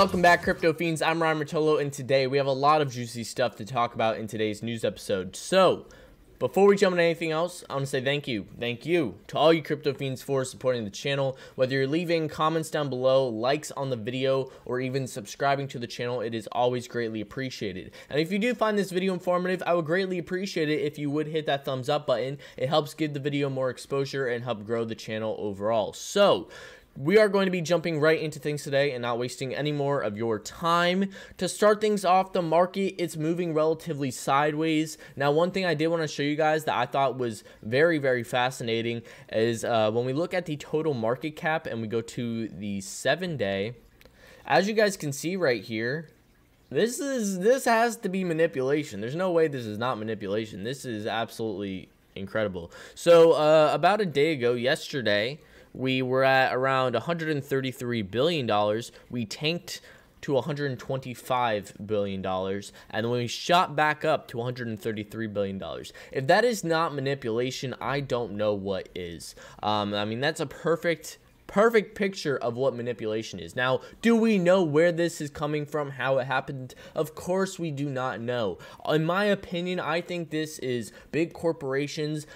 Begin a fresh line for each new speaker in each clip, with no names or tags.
Welcome back, Crypto Fiends. I'm Ryan Rotolo, and today we have a lot of juicy stuff to talk about in today's news episode. So, before we jump into anything else, I want to say thank you to all you Crypto Fiends for supporting the channel. Whether you're leaving comments down below, likes on the video, or even subscribing to the channel, it is always greatly appreciated. And if you do find this video informative, I would greatly appreciate it if you would hit that thumbs up button. It helps give the video more exposure and help grow the channel overall. So, we are going to be jumping right into things today and not wasting any more of your time. To start things off, the market, it's moving relatively sideways. Now, one thing I did want to show you guys that I thought was very, very fascinating is when we look at the total market cap and we go to the 7-day, as you guys can see right here, this has to be manipulation. There's no way this is not manipulation. This is absolutely incredible. So about a day ago, yesterday, we were at around $133 billion. We tanked to $125 billion, and then we shot back up to $133 billion. If that is not manipulation, I don't know what is. I mean, that's a perfect picture of what manipulation is. Now, do we know where this is coming from, how it happened? Of course we do not know. In my opinion, I think this is big corporations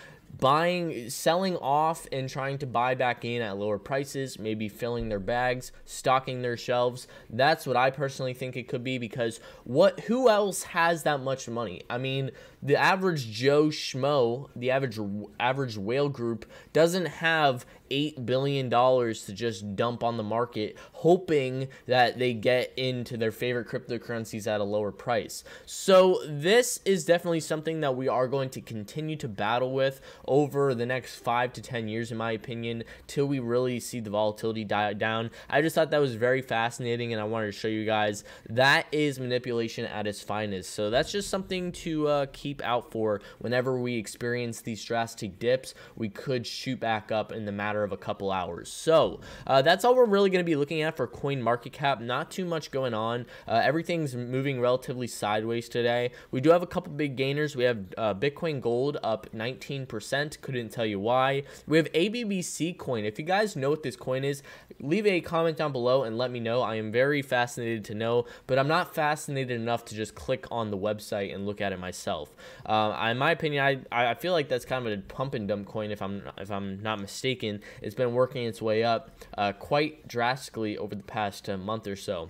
selling off and trying to buy back in at lower prices, maybe filling their bags, stocking their shelves. That's what I personally think it could be, because who else has that much money? I mean, the average Joe Schmo, the average whale group doesn't have $8 billion to just dump on the market, hoping that they get into their favorite cryptocurrencies at a lower price. So this is definitely something that we are going to continue to battle with over the next 5 to 10 years, in my opinion, till we really see the volatility die down. I just thought that was very fascinating, and I wanted to show you guys that is manipulation at its finest. So that's just something to keep out for whenever we experience these drastic dips. We could shoot back up in the matter of a couple hours. So that's all we're really going to be looking at for coin market cap. Not too much going on. Everything's moving relatively sideways today. We do have a couple big gainers. We have Bitcoin Gold up 19%. Couldn't tell you why. We have ABBC coin. If you guys know what this coin is, leave a comment down below and let me know. I am very fascinated to know, but I'm not fascinated enough to just click on the website and look at it myself. In my opinion, I feel like that's kind of a pump and dump coin, if I'm not mistaken. It's been working its way up quite drastically over the past month or so.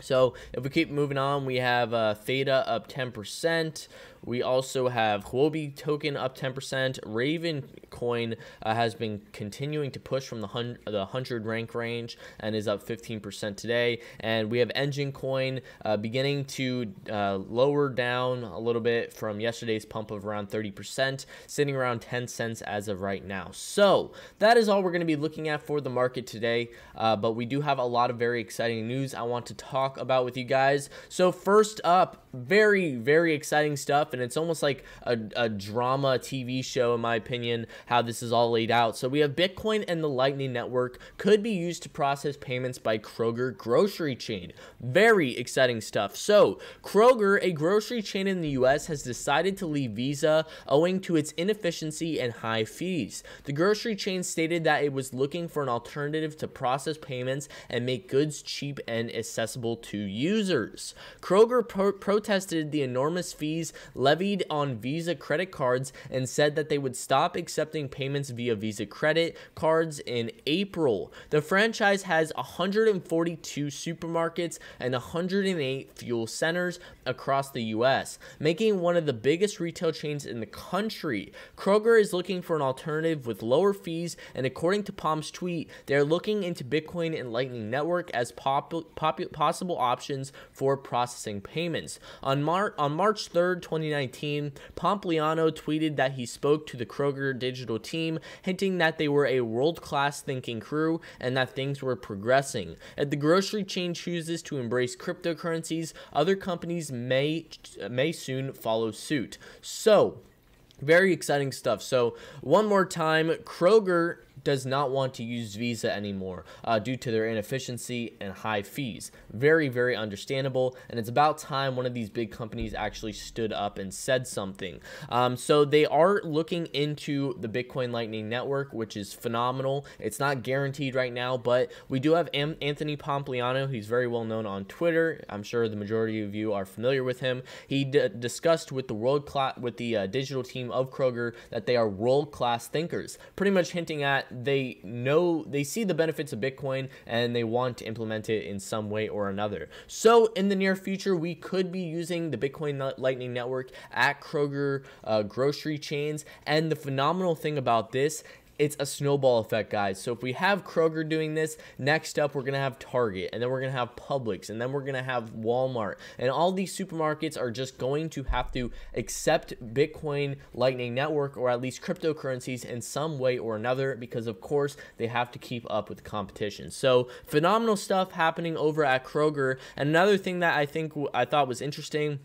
So if we keep moving on, we have Theta up 10%. We also have Huobi token up 10%. Raven coin has been continuing to push from the 100 rank range and is up 15% today. And we have Engine coin beginning to lower down a little bit from yesterday's pump of around 30%, sitting around 10 cents as of right now. So that is all we're going to be looking at for the market today. But we do have a lot of very exciting news I want to talk about with you guys. So first up, very, very exciting stuff, and it's almost like a drama TV show, in my opinion, how this is all laid out. So we have Bitcoin and the Lightning Network could be used to process payments by Kroger grocery chain. Very exciting stuff. So Kroger, a grocery chain in the US, has decided to leave Visa owing to its inefficiency and high fees. The grocery chain stated that it was looking for an alternative to process payments and make goods cheap and accessible to users. Kroger protested the enormous fees levied on Visa credit cards and said that they would stop accepting payments via Visa credit cards in April. The franchise has 142 supermarkets and 108 fuel centers across the US, making one of the biggest retail chains in the country. Kroger is looking for an alternative with lower fees, and according to Palm's tweet, they're looking into Bitcoin and Lightning Network as possible options for processing payments. On March 3rd, 2019, Pompliano tweeted that he spoke to the Kroger digital team, hinting that they were a world-class thinking crew and that things were progressing. If the grocery chain chooses to embrace cryptocurrencies, other companies may soon follow suit. So, very exciting stuff. So, one more time, Kroger does not want to use Visa anymore due to their inefficiency and high fees. Very, very understandable, and it's about time one of these big companies actually stood up and said something. So they are looking into the Bitcoin Lightning Network, which is phenomenal. It's not guaranteed right now, but we do have Anthony Pompliano. He's very well known on Twitter. I'm sure the majority of you are familiar with him. He discussed with the digital team of Kroger that they are world-class thinkers, pretty much hinting at they see the benefits of Bitcoin and they want to implement it in some way or another. So in the near future, we could be using the Bitcoin Lightning Network at Kroger grocery chains. And the phenomenal thing about this, it's a snowball effect, guys. So if we have Kroger doing this, next up we're going to have Target, and then we're going to have Publix, and then we're going to have Walmart. And all these supermarkets are just going to have to accept Bitcoin Lightning Network, or at least cryptocurrencies in some way or another, because of course they have to keep up with the competition. So phenomenal stuff happening over at Kroger. And another thing that I thought was interesting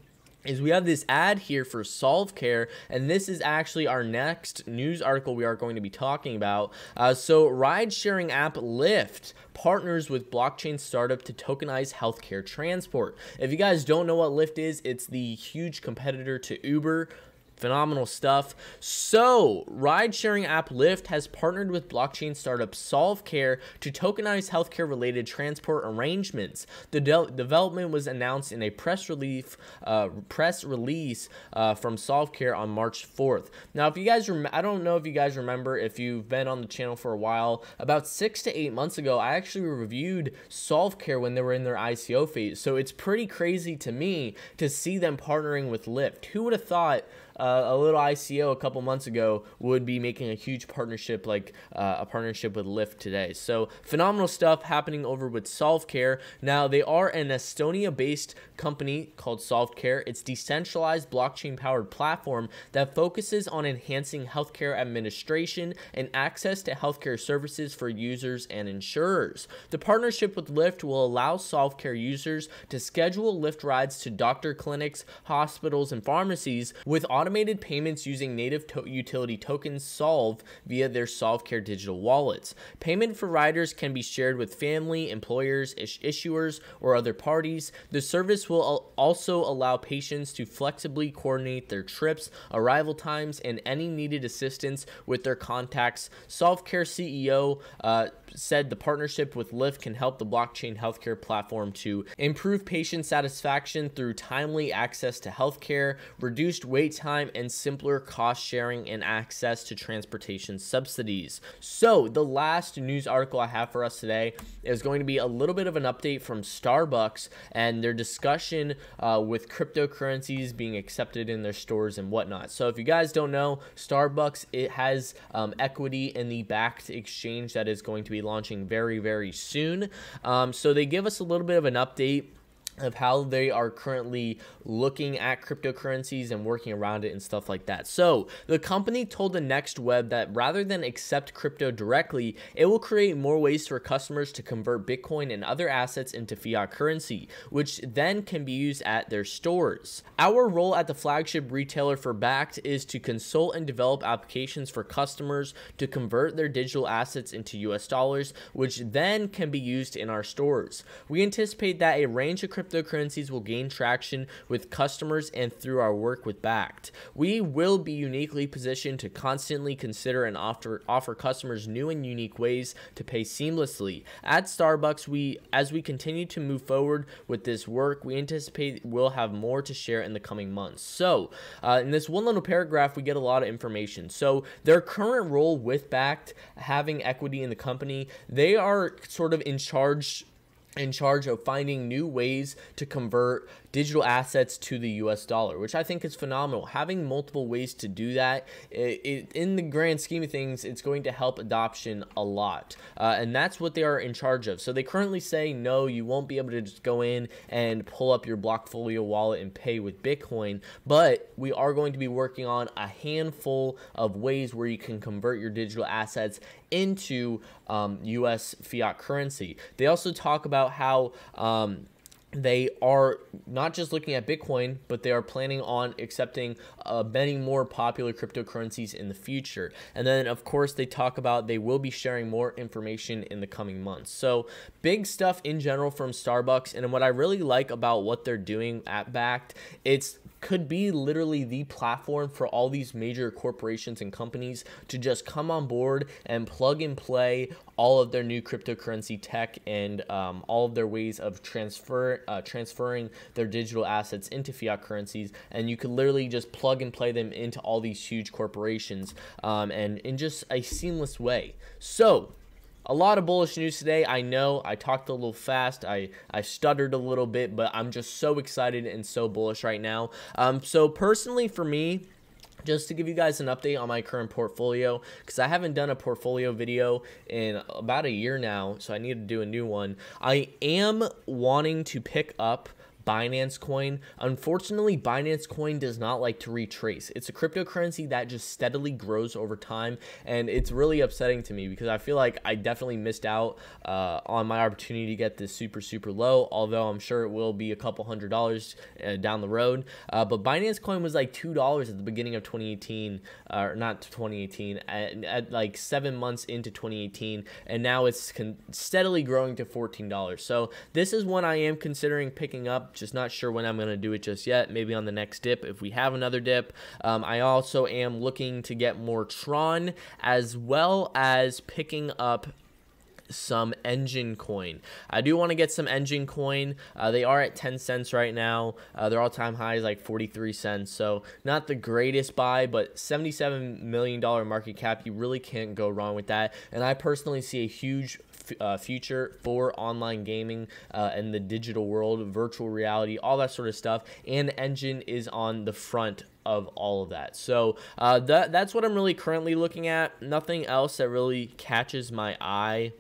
is we have this ad here for solve.care, and this is actually our next news article we are going to be talking about. So ride-sharing app Lyft partners with blockchain startup to tokenize healthcare transport. If you guys don't know what Lyft is, it's the huge competitor to Uber. Phenomenal stuff. So, ride-sharing app Lyft has partnered with blockchain startup solve.care to tokenize healthcare-related transport arrangements. The development was announced in a press release from solve.care on March 4th. Now, if you guys I don't know if you guys remember, if you've been on the channel for a while, about 6 to 8 months ago, I actually reviewed solve.care when they were in their ICO phase. So it's pretty crazy to me to see them partnering with Lyft. Who would have thought a little ICO a couple months ago would be making a huge partnership like a partnership with Lyft today? So phenomenal stuff happening over with solve.care. Now, they are an Estonia-based company called solve.care. It's decentralized blockchain-powered platform that focuses on enhancing healthcare administration and access to healthcare services for users and insurers. The partnership with Lyft will allow solve.care users to schedule Lyft rides to doctor clinics, hospitals, and pharmacies with automated payments using native utility tokens Solve via their solve.care digital wallets. Payment for riders can be shared with family, employers, issuers, or other parties. The service will also allow patients to flexibly coordinate their trips, arrival times, and any needed assistance with their contacts. Solve.care CEO said the partnership with Lyft can help the blockchain healthcare platform to improve patient satisfaction through timely access to healthcare, reduced wait time, and simpler cost sharing and access to transportation subsidies. So the last news article I have for us today is going to be a little bit of an update from Starbucks and their discussion with cryptocurrencies being accepted in their stores and whatnot. So if you guys don't know, Starbucks, it has equity in the backed exchange that is going to be launching very, very soon. So they give us a little bit of an update of how they are currently looking at cryptocurrencies and working around it and stuff like that. So the company told the Next Web that rather than accept crypto directly, it will create more ways for customers to convert Bitcoin and other assets into fiat currency, which then can be used at their stores. Our role at the flagship retailer for Bakkt is to consult and develop applications for customers to convert their digital assets into US dollars, which then can be used in our stores. We anticipate that a range of cryptocurrencies will gain traction with customers and through our work with Bakkt. We will be uniquely positioned to constantly consider and offer customers new and unique ways to pay seamlessly. At Starbucks, as we continue to move forward with this work, we anticipate we'll have more to share in the coming months. So in this one little paragraph, we get a lot of information. So their current role with Bakkt, having equity in the company, they are sort of in charge of finding new ways to convert digital assets to the US dollar, which I think is phenomenal. Having multiple ways to do that, in the grand scheme of things, it's going to help adoption a lot. And that's what they are in charge of. So they currently say, no, you won't be able to just go in and pull up your Blockfolio wallet and pay with Bitcoin, but we are going to be working on a handful of ways where you can convert your digital assets into US fiat currency. They also talk about how they are not just looking at Bitcoin, but they are planning on accepting many more popular cryptocurrencies in the future. And then, of course, they talk about they will be sharing more information in the coming months. So big stuff in general from Starbucks. And what I really like about what they're doing at Bakkt, it's could be literally the platform for all these major corporations and companies to just come on board and plug and play all of their new cryptocurrency tech and all of their ways of transferring their digital assets into fiat currencies. And you could literally just plug and play them into all these huge corporations and in just a seamless way. So a lot of bullish news today. I know I talked a little fast. I stuttered a little bit, but I'm just so excited and so bullish right now. So personally for me, just to give you guys an update on my current portfolio, because I haven't done a portfolio video in about a year now, so I need to do a new one. I am wanting to pick up Binance Coin. Unfortunately, Binance Coin does not like to retrace. It's a cryptocurrency that just steadily grows over time, and it's really upsetting to me because I feel like I definitely missed out on my opportunity to get this super low, although I'm sure it will be a couple $100 down the road. But Binance Coin was like $2 at the beginning of 2018, or not 2018, at like 7 months into 2018, and now it's steadily growing to $14. So this is one I am considering picking up. Just not sure when I'm going to do it just yet. Maybe on the next dip if we have another dip. I also am looking to get more Tron, as well as picking up some Engine Coin. I do want to get some Engine Coin. They are at 10 cents right now. Their all-time high is like 43 cents, so not the greatest buy, but $77 million market cap. You really can't go wrong with that, and I personally see a huge future for online gaming and the digital world, virtual reality, all that sort of stuff, and Engine is on the front of all of that. So that's what I'm really currently looking at. Nothing else that really catches my eye.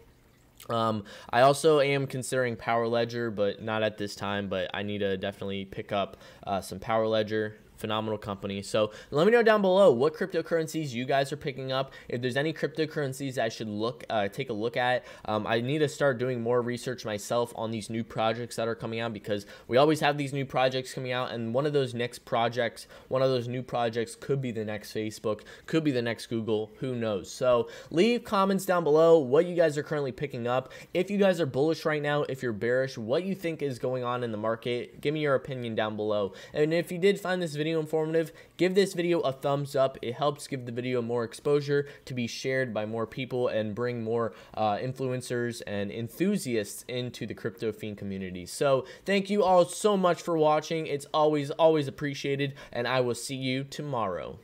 I also am considering Power Ledger, but not at this time, but I need to definitely pick up some Power Ledger. Phenomenal company. So let me know down below what cryptocurrencies you guys are picking up. If there's any cryptocurrencies I should take a look at. I need to start doing more research myself on these new projects that are coming out, because we always have these new projects coming out, and one of those new projects could be the next Facebook, could be the next Google, who knows. So leave comments down below what you guys are currently picking up. If you guys are bullish right now, if you're bearish, what you think is going on in the market. Give me your opinion down below. And if you did find this video informative, give this video a thumbs up. It helps give the video more exposure to be shared by more people and bring more influencers and enthusiasts into the crypto fiend community. So thank you all so much for watching. It's always appreciated, and I will see you tomorrow.